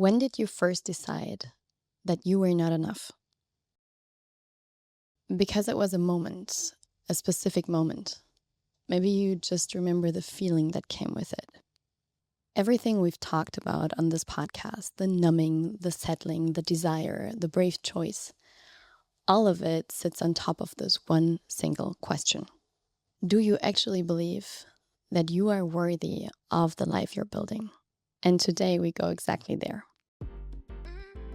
When did you first decide that you were not enough? Because it was a moment, a specific moment. Maybe you just remember the feeling that came with it. Everything we've talked about on this podcast, the numbing, the settling, the desire, the brave choice, all of it sits on top of this one single question. Do you actually believe that you are worthy of the life you're building? And today we go exactly there.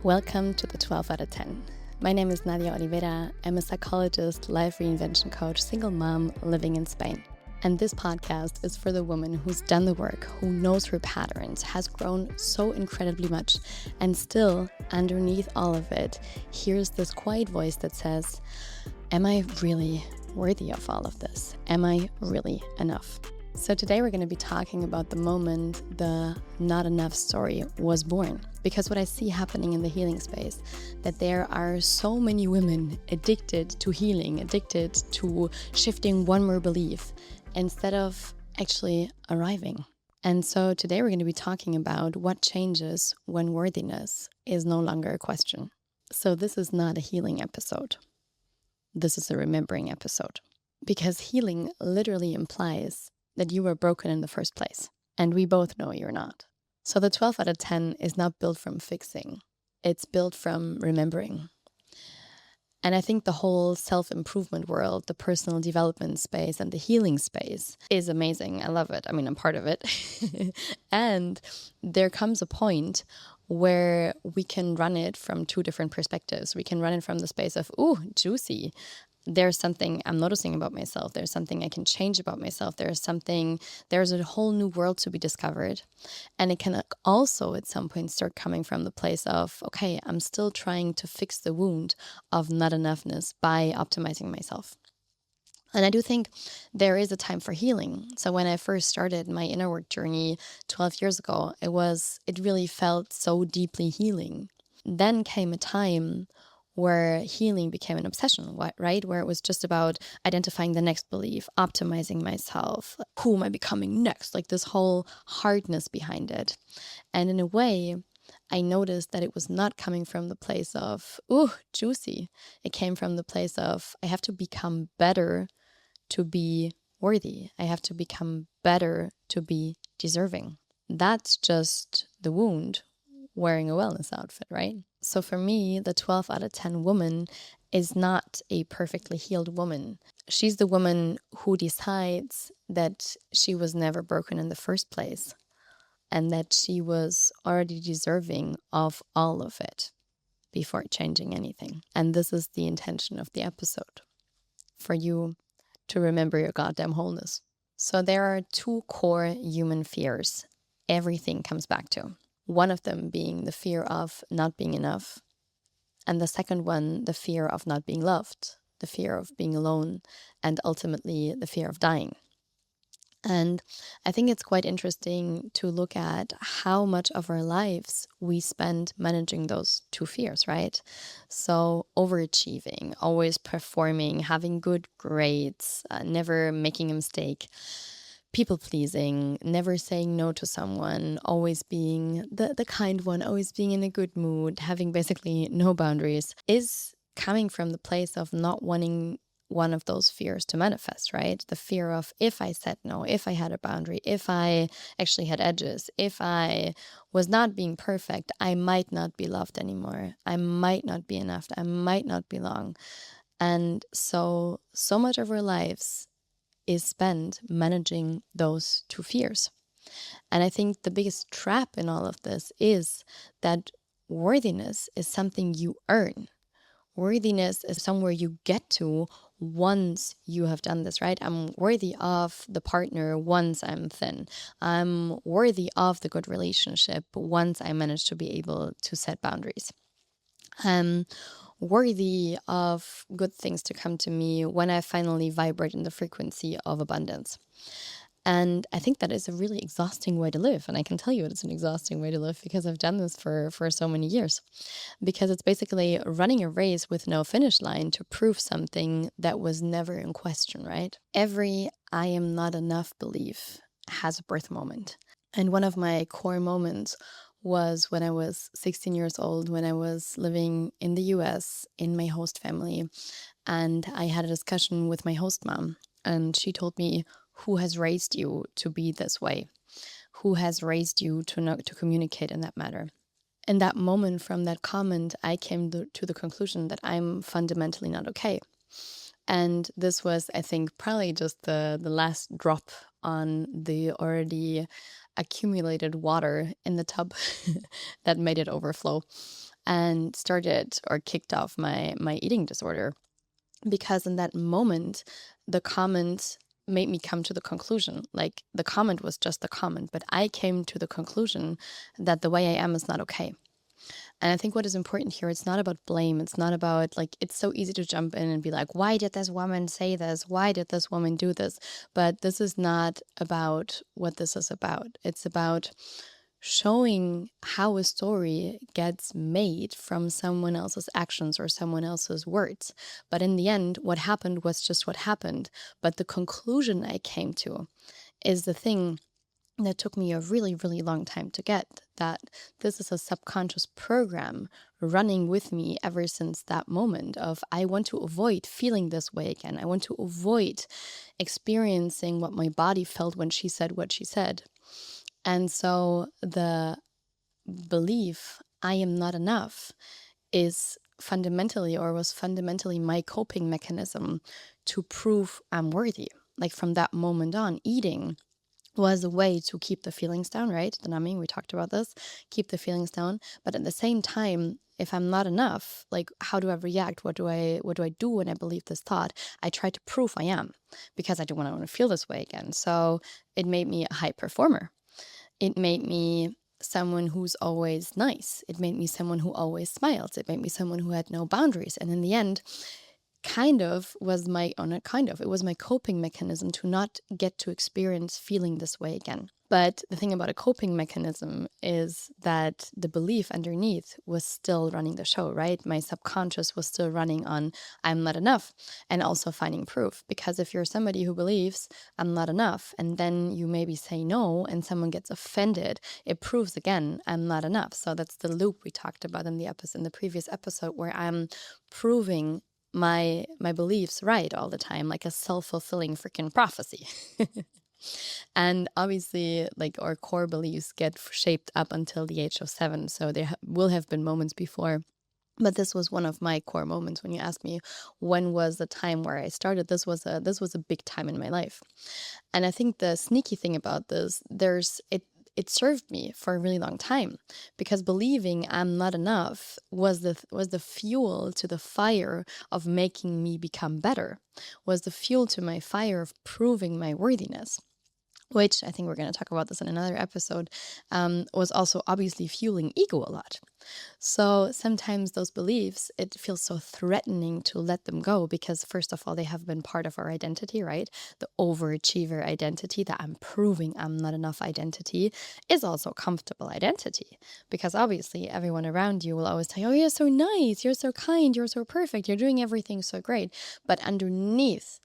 Welcome to the 12 out of 10. My name is Nadia Oliveira. I'm a psychologist, life reinvention coach, single mom living in Spain. And this podcast is for the woman who's done the work, who knows her patterns, has grown so incredibly much, and still, underneath all of it, hears this quiet voice that says, am I really worthy of all of this? Am I really enough? So today we're going to be talking about the moment the not enough story was born. Because what I see happening in the healing space, that there are so many women addicted to healing, addicted to shifting one more belief instead of actually arriving. And so today we're going to be talking about what changes when worthiness is no longer a question. So this is not a healing episode. This is a remembering episode. Because healing literally implies that you were broken in the first place. And we both know you're not. So the 12 out of 10 is not built from fixing. It's built from remembering. And I think the whole self-improvement world, the personal development space and the healing space is amazing. I love it. I mean, I'm part of it. And there comes a point where we can run it from two different perspectives. We can run it from the space of, ooh, juicy. There's something I'm noticing about myself. There's something I can change about myself. There's a whole new world to be discovered. And it can also at some point start coming from the place of, okay, I'm still trying to fix the wound of not enoughness by optimizing myself. And I do think there is a time for healing. So when I first started my inner work journey 12 years ago, it really felt so deeply healing. Then came a time where healing became an obsession, right? Where it was just about identifying the next belief, optimizing myself, who am I becoming next? Like this whole hardness behind it. And in a way, I noticed that it was not coming from the place of, ooh, juicy. It came from the place of, I have to become better to be worthy. I have to become better to be deserving. That's just the wound wearing a wellness outfit, right? So for me, the 12 out of 10 woman is not a perfectly healed woman. She's the woman who decides that she was never broken in the first place and that she was already deserving of all of it before changing anything. And this is the intention of the episode, for you to remember your goddamn wholeness. So there are two core human fears everything comes back to. One of them being the fear of not being enough. And the second one, the fear of not being loved, the fear of being alone, and ultimately the fear of dying. And I think it's quite interesting to look at how much of our lives we spend managing those two fears, right? So overachieving, always performing, having good grades, never making a mistake. People pleasing, never saying no to someone, always being the kind one, always being in a good mood, having basically no boundaries, is coming from the place of not wanting one of those fears to manifest, right? The fear of, if I said no, if I had a boundary, if I actually had edges, if I was not being perfect, I might not be loved anymore. I might not be enough. I might not belong. And so much of our lives is spent managing those two fears. And I think the biggest trap in all of this is that worthiness is something you earn. Worthiness is somewhere you get to once you have done this, right? I'm worthy of the partner once I'm thin. I'm worthy of the good relationship once I manage to be able to set boundaries. Worthy of good things to come to me when I finally vibrate in the frequency of abundance. And I think that is a really exhausting way to live. And I can tell you it's an exhausting way to live because I've done this for so many years. Because it's basically running a race with no finish line to prove something that was never in question, right? Every I am not enough belief has a birth moment. And one of my core moments was when I was 16 years old, when I was living in the US in my host family. And I had a discussion with my host mom, and she told me, who has raised you to be this way? Who has raised you to communicate in that matter? In that moment, from that comment, I came to the conclusion that I'm fundamentally not okay. And this was, I think, probably just the last drop on the already accumulated water in the tub that made it overflow and started or kicked off my eating disorder. Because in that moment, the comment made me come to the conclusion, like the comment was just a comment, but I came to the conclusion that the way I am is not okay. And I think what is important here, it's not about blame. It's not about, like, it's so easy to jump in and be like, why did this woman say this? Why did this woman do this? But this is not about what this is about. It's about showing how a story gets made from someone else's actions or someone else's words. But in the end, what happened was just what happened. But the conclusion I came to is the thing that took me a really, really long time to get, that this is a subconscious program running with me ever since that moment of, I want to avoid feeling this way again. I want to avoid experiencing what my body felt when she said what she said. And so the belief, I am not enough, is fundamentally, or was fundamentally, my coping mechanism to prove I'm worthy. Like from that moment on, eating was a way to keep the feelings down, right? The numbing, we talked about this, keep the feelings down. But at the same time, if I'm not enough, like, how do I react? What do I do when I believe this thought? I try to prove I am, because I don't want to feel this way again. So it made me a high performer. It made me someone who's always nice. It made me someone who always smiles. It made me someone who had no boundaries. And in the end, it was my coping mechanism to not get to experience feeling this way again. But the thing about a coping mechanism is that the belief underneath was still running the show, right? My subconscious was still running on, I'm not enough, and also finding proof. Because if you're somebody who believes I'm not enough, and then you maybe say no and someone gets offended, it proves again I'm not enough. So that's the loop we talked about in the previous episode, where I'm proving my beliefs right all the time, like a self-fulfilling freaking prophecy. And obviously, like, our core beliefs get shaped up until the age of 7. So there will have been moments before. But this was one of my core moments. When you ask me when was the time where I started, this was a big time in my life. And I think the sneaky thing about this, it served me for a really long time, because believing I'm not enough was the fuel to the fire of making me become better, was the fuel to my fire of proving my worthiness, which I think we're going to talk about this in another episode, was also obviously fueling ego a lot. So sometimes those beliefs, it feels so threatening to let them go, because first of all, they have been part of our identity, right? The overachiever identity, that I'm proving I'm not enough identity, is also a comfortable identity, because obviously everyone around you will always tell you, oh, you're so nice, you're so kind, you're so perfect, you're doing everything so great. But underneath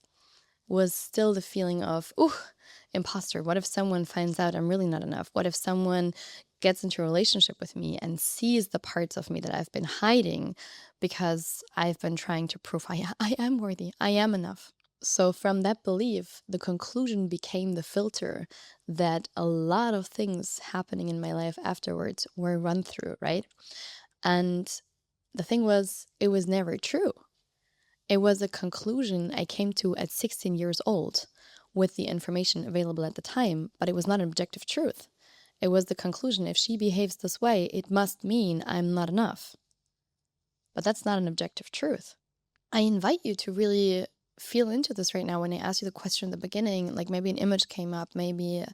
was still the feeling of, ooh, imposter. What if someone finds out I'm really not enough? What if someone gets into a relationship with me and sees the parts of me that I've been hiding because I've been trying to prove I am worthy, I am enough? So from that belief, the conclusion became the filter that a lot of things happening in my life afterwards were run through, right? And the thing was, it was never true. It was a conclusion I came to at 16 years old with the information available at the time, but it was not an objective truth. It was the conclusion, if she behaves this way, it must mean I'm not enough. But that's not an objective truth. I invite you to really feel into this right now. When I asked you the question in the beginning, like maybe an image came up, maybe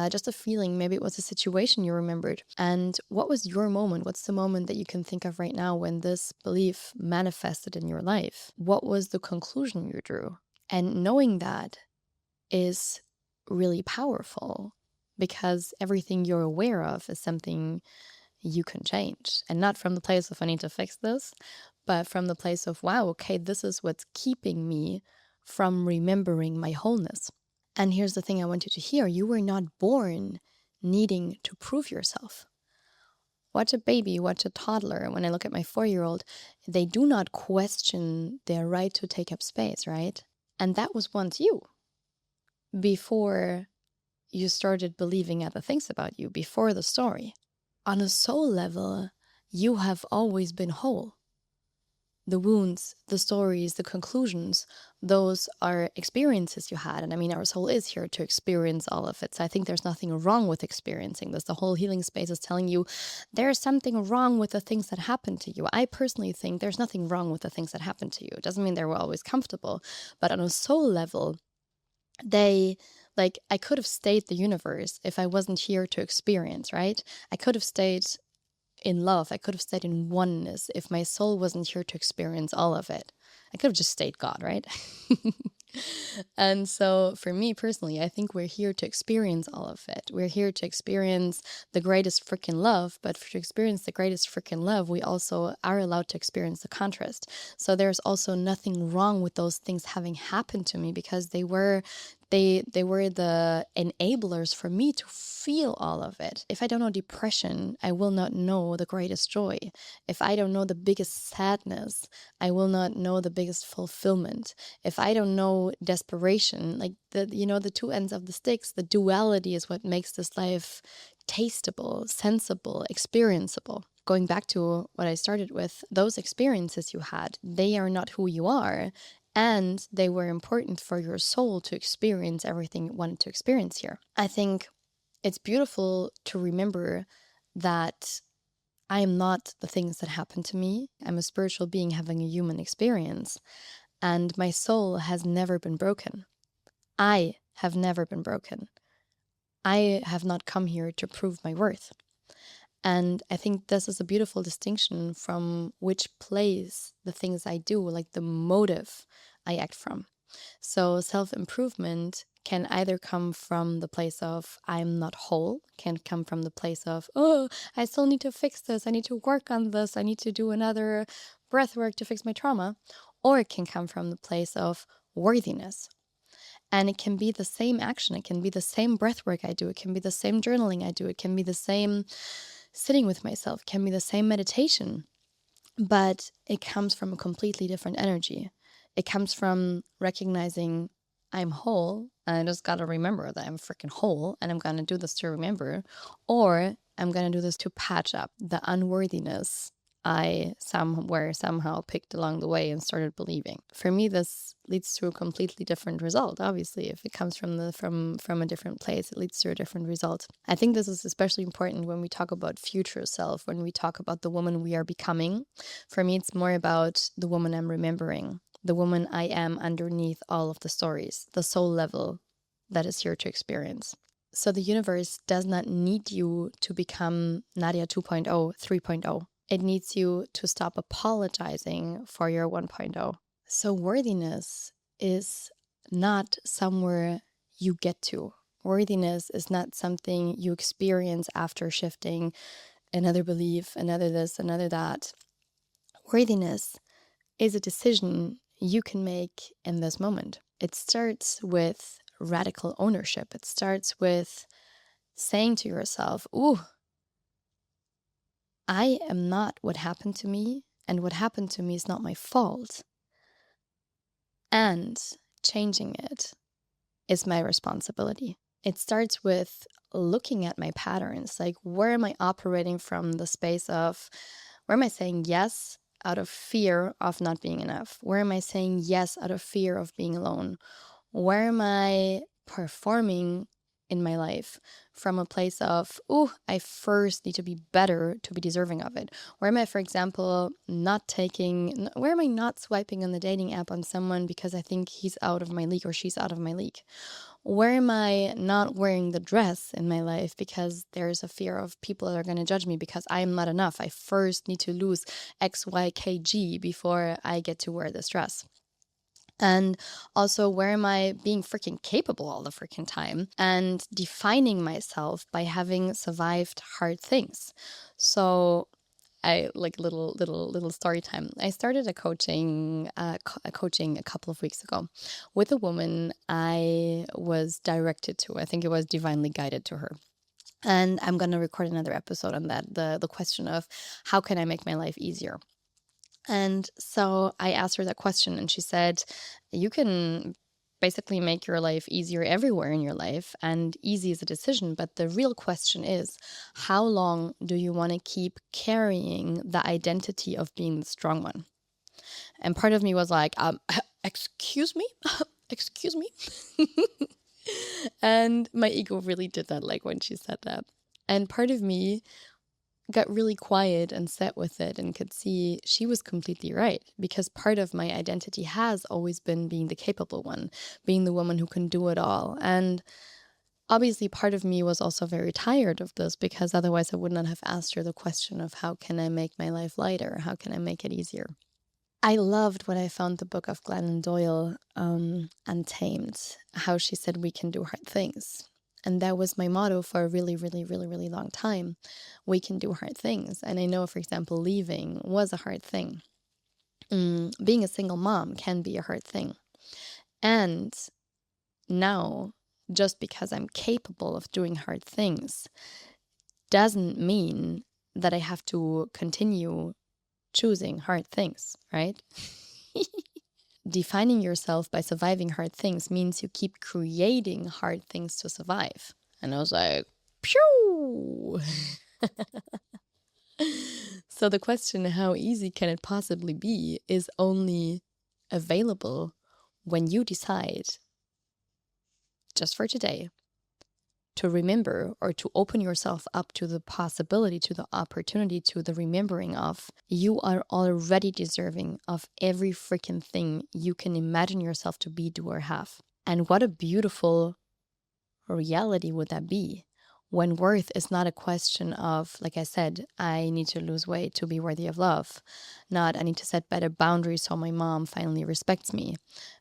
just a feeling, maybe it was a situation you remembered. And what was your moment? What's the moment that you can think of right now when this belief manifested in your life? What was the conclusion you drew? And knowing that is really powerful, because everything you're aware of is something you can change. And not from the place of I need to fix this, but from the place of, wow, okay, this is what's keeping me from remembering my wholeness. And here's the thing I want you to hear. You were not born needing to prove yourself. Watch a baby, watch a toddler. When I look at my 4-year-old, they do not question their right to take up space, right? And that was once you, before you started believing other things about you, before the story. On a soul level, you have always been whole. The wounds, the stories, the conclusions, those are experiences you had. And I mean, our soul is here to experience all of it. So I think there's nothing wrong with experiencing this. The whole healing space is telling you there's something wrong with the things that happen to you. I personally think there's nothing wrong with the things that happen to you. It doesn't mean they were always comfortable, but on a soul level, I could have stayed the universe if I wasn't here to experience, right? I could have stayed in love. I could have stayed in oneness if my soul wasn't here to experience all of it. I could have just stayed God, right? And so for me personally, I think we're here to experience all of it. We're here to experience the greatest freaking love, but to experience the greatest freaking love, we also are allowed to experience the contrast. So there's also nothing wrong with those things having happened to me, because they were the enablers for me to feel all of it. If I don't know depression, I will not know the greatest joy. If I don't know the biggest sadness, I will not know the biggest fulfillment. If I don't know desperation, like the two ends of the sticks, the duality is what makes this life tasteable, sensible, experienceable. Going back to what I started with, those experiences you had, they are not who you are. And they were important for your soul to experience everything it wanted to experience here. I think it's beautiful to remember that I am not the things that happen to me. I'm a spiritual being having a human experience. And my soul has never been broken. I have never been broken. I have not come here to prove my worth. And I think this is a beautiful distinction from which place the things I do, like the motive I act from. So self-improvement can either come from the place of I'm not whole, can come from the place of, oh, I still need to fix this, I need to work on this, I need to do another breath work to fix my trauma, or it can come from the place of worthiness. And it can be the same action, it can be the same breath work I do, it can be the same journaling I do, it can be the same sitting with myself, it can be the same meditation, but it comes from a completely different energy. It comes from recognizing I'm whole, and I just got to remember that I'm freaking whole, and I'm going to do this to remember, or I'm going to do this to patch up the unworthiness I somehow picked along the way and started believing. For me, this leads to a completely different result. Obviously, if it comes from a different place, it leads to a different result. I think this is especially important when we talk about future self, when we talk about the woman we are becoming. For me, it's more about the woman I'm remembering, the woman I am underneath all of the stories, the soul level that is here to experience. So the universe does not need you to become Nadia 2.0, 3.0. It needs you to stop apologizing for your 1.0. So worthiness is not somewhere you get to. Worthiness is not something you experience after shifting another belief, another this, another that. Worthiness is a decision you can make in this moment. It starts with radical ownership. It starts with saying to yourself, ooh, I am not what happened to me, and what happened to me is not my fault. And changing it is my responsibility. It starts with looking at my patterns. Like, where am I operating from the space of, where am I saying yes out of fear of not being enough? Where am I saying yes out of fear of being alone? Where am I performing in my life from a place of, oh, I first need to be better to be deserving of it? Where am I, for example, where am I not swiping on the dating app on someone because I think he's out of my league or she's out of my league? Where am I not wearing the dress in my life because there's a fear of people that are going to judge me because I am not enough? I first need to lose X, Y, kg before I get to wear this dress. And also, where am I being freaking capable all the freaking time and defining myself by having survived hard things? So I like little story time. I started a coaching a couple of weeks ago with a woman I was directed to. I think it was divinely guided to her. And I'm going to record another episode on that, the question of how can I make my life easier? And so I asked her that question, and she said, you can basically make your life easier everywhere in your life, and easy is a decision. But the real question is, how long do you want to keep carrying the identity of being the strong one? And part of me was like, excuse me? Excuse me? And my ego really did that, like when she said that. And part of me got really quiet and sat with it and could see she was completely right, because part of my identity has always been being the capable one, being the woman who can do it all. And obviously part of me was also very tired of this, because otherwise I would not have asked her the question of how can I make my life lighter? How can I make it easier? I loved when I found the book of Glennon Doyle, Untamed, how she said we can do hard things. And that was my motto for a really, really, really, really long time. We can do hard things. And I know, for example, leaving was a hard thing. Being a single mom can be a hard thing. And now, just because I'm capable of doing hard things doesn't mean that I have to continue choosing hard things, right? Defining yourself by surviving hard things means you keep creating hard things to survive. And I was like, pew! So the question, how easy can it possibly be, is only available when you decide, just for today, to remember or to open yourself up to the possibility, to the opportunity, to the remembering of, you are already deserving of every freaking thing you can imagine yourself to be, do, or have. And what a beautiful reality would that be, when worth is not a question of, like I said, I need to lose weight to be worthy of love. Not, I need to set better boundaries so my mom finally respects me.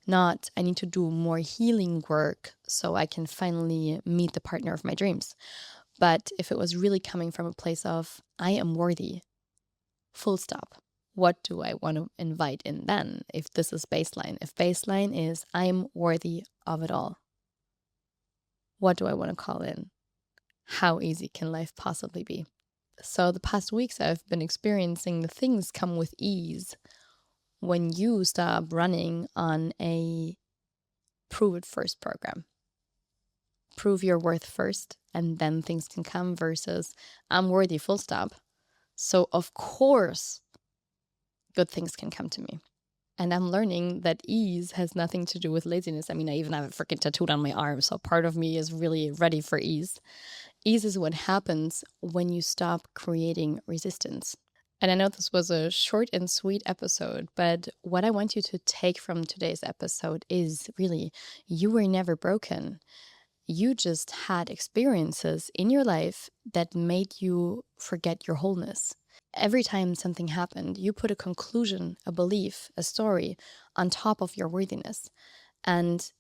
Not, I need to do more healing work so I can finally meet the partner of my dreams. But if it was really coming from a place of, I am worthy, full stop. What do I want to invite in then, if this is baseline? If baseline is, I'm worthy of it all, what do I want to call in? How easy can life possibly be? So the past weeks I've been experiencing the things come with ease when you stop running on a prove it first program. Prove your worth first, and then things can come, versus I'm worthy, full stop. So of course, good things can come to me. And I'm learning that ease has nothing to do with laziness. I mean, I even have a freaking tattooed on my arm, so part of me is really ready for ease. Ease is what happens when you stop creating resistance. And I know this was a short and sweet episode, but what I want you to take from today's episode is really, you were never broken. You just had experiences in your life that made you forget your wholeness. Every time something happened, you put a conclusion, a belief, a story on top of your worthiness. And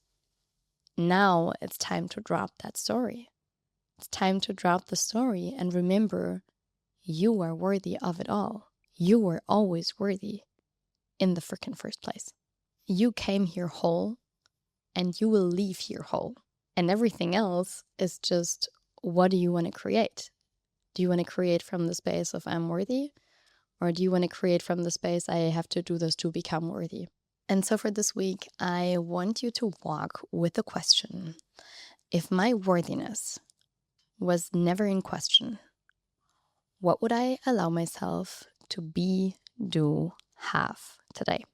now it's time to drop that story. It's time to drop the story and remember, you are worthy of it all. You were always worthy in the frickin' first place. You came here whole, and you will leave here whole. And everything else is just, what do you want to create? Do you want to create from the space of I'm worthy? Or do you want to create from the space I have to do this to become worthy? And so for this week, I want you to walk with the question, if my worthiness was never in question, what would I allow myself to be, do, have today?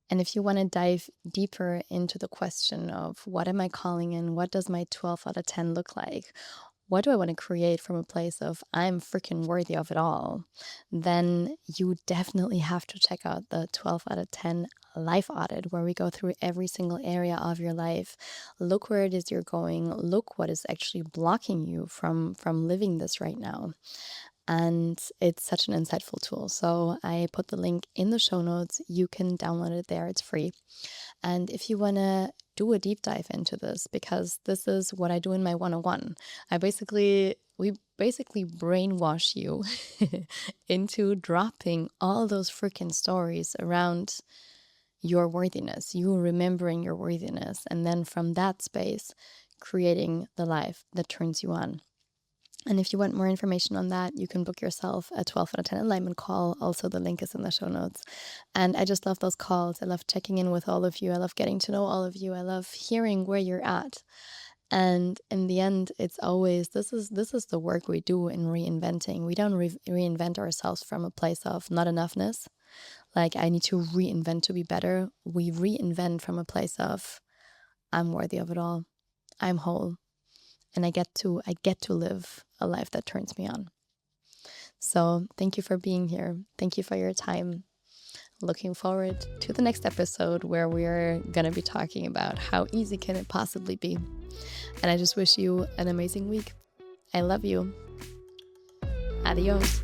And if you want to dive deeper into the question of what am I calling in, what does my 12 out of 10 look like, what do I want to create from a place of I'm freaking worthy of it all, then you definitely have to check out the 12 out of 10 life audit, where we go through every single area of your life. Look where it is you're going. Look what is actually blocking you from living this right now. And it's such an insightful tool. So I put the link in the show notes. You can download it there. It's free. And if you want to do a deep dive into this, because this is what I do in my 101, we basically brainwash you into dropping all those freaking stories around your worthiness, you remembering your worthiness, and then from that space, creating the life that turns you on. And if you want more information on that, you can book yourself a 12 out of 10 alignment call. Also, the link is in the show notes. And I just love those calls. I love checking in with all of you. I love getting to know all of you. I love hearing where you're at. And in the end, it's always, this is the work we do in reinventing. We don't reinvent ourselves from a place of not enoughness. Like, I need to reinvent to be better. We reinvent from a place of, I'm worthy of it all. I'm whole. And I get to live a life that turns me on. So thank you for being here. Thank you for your time. Looking forward to the next episode where we're going to be talking about how easy can it possibly be. And I just wish you an amazing week. I love you. Adios.